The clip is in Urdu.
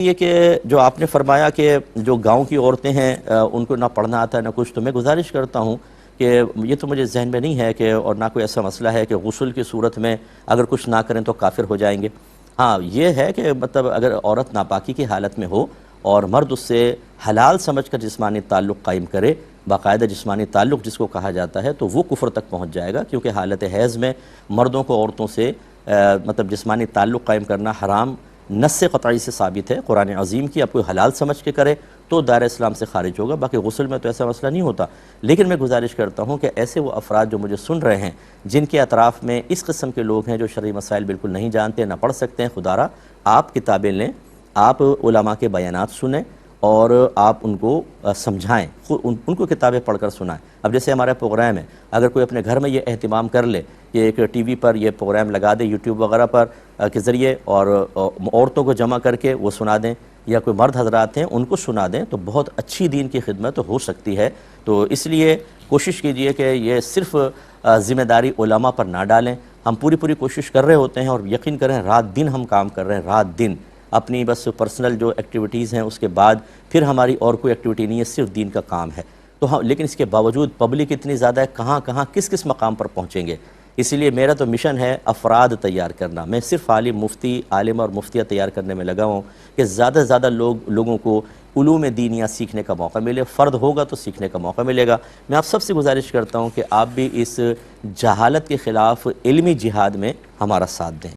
یہ کہ جو آپ نے فرمایا کہ جو گاؤں کی عورتیں ہیں ان کو نہ پڑھنا آتا ہے نہ کچھ، تو میں گزارش کرتا ہوں کہ یہ تو مجھے ذہن میں نہیں ہے کہ اور نہ کوئی ایسا مسئلہ ہے کہ غسل کی صورت میں اگر کچھ نہ کریں تو کافر ہو جائیں گے۔ ہاں یہ ہے کہ مطلب اگر عورت ناپاکی کی حالت میں ہو اور مرد اس سے حلال سمجھ کر جسمانی تعلق قائم کرے، باقاعدہ جسمانی تعلق جس کو کہا جاتا ہے، تو وہ کفر تک پہنچ جائے گا، کیونکہ حالت حیض میں مردوں کو عورتوں سے مطلب جسمانی تعلق قائم کرنا حرام نص قطعی سے ثابت ہے قرآن عظیم کی۔ اب کوئی حلال سمجھ کے کرے تو دائرہ اسلام سے خارج ہوگا، باقی غسل میں تو ایسا مسئلہ نہیں ہوتا۔ لیکن میں گزارش کرتا ہوں کہ ایسے وہ افراد جو مجھے سن رہے ہیں، جن کے اطراف میں اس قسم کے لوگ ہیں جو شرعی مسائل بالکل نہیں جانتے، نہ پڑھ سکتے ہیں، خدا را آپ کتابیں لیں، آپ علماء کے بیانات سنیں اور آپ ان کو سمجھائیں، ان کو کتابیں پڑھ کر سنائیں۔ اب جیسے ہمارا پروگرام ہے، اگر کوئی اپنے گھر میں یہ اہتمام کر لے کہ ایک ٹی وی پر یہ پروگرام لگا دے، یوٹیوب وغیرہ پر کے ذریعے، اور عورتوں کو جمع کر کے وہ سنا دیں، یا کوئی مرد حضرات ہیں ان کو سنا دیں، تو بہت اچھی دین کی خدمت ہو سکتی ہے۔ تو اس لیے کوشش کیجئے کہ یہ صرف ذمہ داری علماء پر نہ ڈالیں۔ ہم پوری کوشش کر رہے ہوتے ہیں، اور یقین کریں رات دن ہم کام کر رہے ہیں، رات دن اپنی بس پرسنل جو ایکٹیویٹیز ہیں اس کے بعد پھر ہماری اور کوئی ایکٹیویٹی نہیں ہے، صرف دین کا کام ہے۔ تو ہم لیکن اس کے باوجود پبلک اتنی زیادہ ہے، کہاں کس مقام پر پہنچیں گے۔ اس لیے میرا تو مشن ہے افراد تیار کرنا۔ میں صرف عالم اور مفتیہ تیار کرنے میں لگا ہوں کہ زیادہ سے زیادہ لوگوں کو علوم دینیہ سیکھنے کا موقع ملے۔ فرد ہوگا تو سیکھنے کا موقع ملے گا۔ میں آپ سب سے گزارش کرتا ہوں کہ آپ بھی اس جہالت کے خلاف علمی جہاد میں ہمارا ساتھ دیں۔